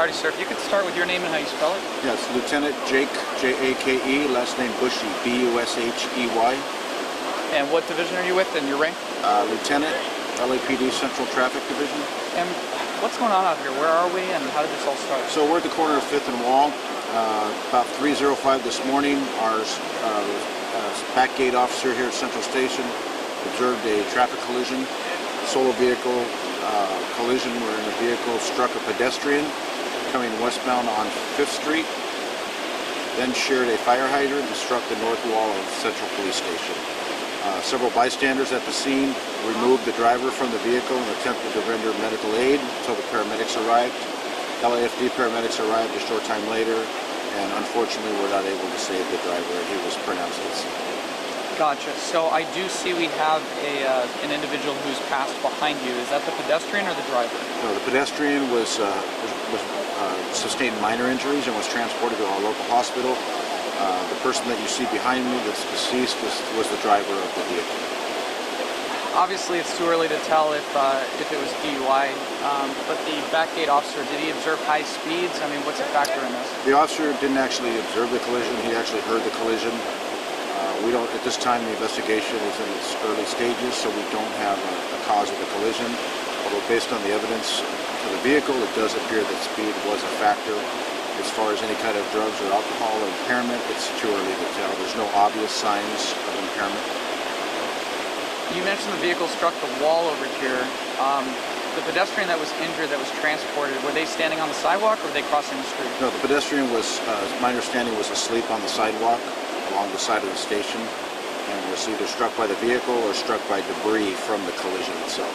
Alrighty, sir. If you could start with your name and how you spell it. Yes, Lieutenant Jake, J-A-K-E, last name Bushy, B-U-S-H-E-Y. And what division are you with and your rank? Lieutenant, LAPD Central Traffic Division. And what's going on out here? Where are we and how did this all start? So we're at the corner of 5th and Wall. About 3:05 this morning, our back gate officer here at Central Station observed a traffic collision, solo vehicle collision wherein a vehicle struck a pedestrian coming westbound on 5th Street, then sheared a fire hydrant and struck the north wall of Central Police Station. Several bystanders at the scene removed the driver from the vehicle and attempted to render medical aid until the paramedics arrived. LAFD paramedics arrived a short time later and unfortunately were not able to save the driver. He was pronounced deceased. Gotcha. So I do see we have an individual who's passed behind you. Is that the pedestrian or the driver? No, the pedestrian sustained minor injuries and was transported to our local hospital. The person that you see behind me that's deceased was the driver of the vehicle. Obviously, it's too early to tell if it was DUI, but the back gate officer, did he observe high speeds? I mean, what's a factor in this? The officer didn't actually observe the collision. He actually heard the collision. We don't, at this time, the investigation is in its early stages, so we don't have a cause of the collision. Although based on the evidence for the vehicle, it does appear that speed was a factor. As far as any kind of drugs or alcohol or impairment, it's too early to tell. There's no obvious signs of impairment. You mentioned the vehicle struck the wall over here. The pedestrian that was injured, that was transported, were they standing on the sidewalk or were they crossing the street? No, the pedestrian was, my understanding, was asleep on the sidewalk along the side of the station and was either struck by the vehicle or struck by debris from the collision itself.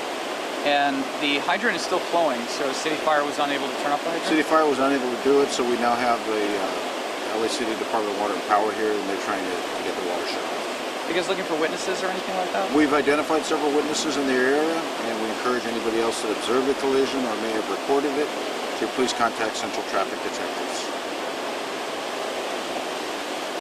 And the hydrant is still flowing, so City Fire was unable to turn off the hydrant? City Fire was unable to do it, so we now have the LA City Department of Water and Power here, and they're trying to get the water shut off. Are you guys looking for witnesses or anything like that? We've identified several witnesses in the area, and we encourage anybody else that observed the collision or may have reported it to please contact Central Traffic Detectives.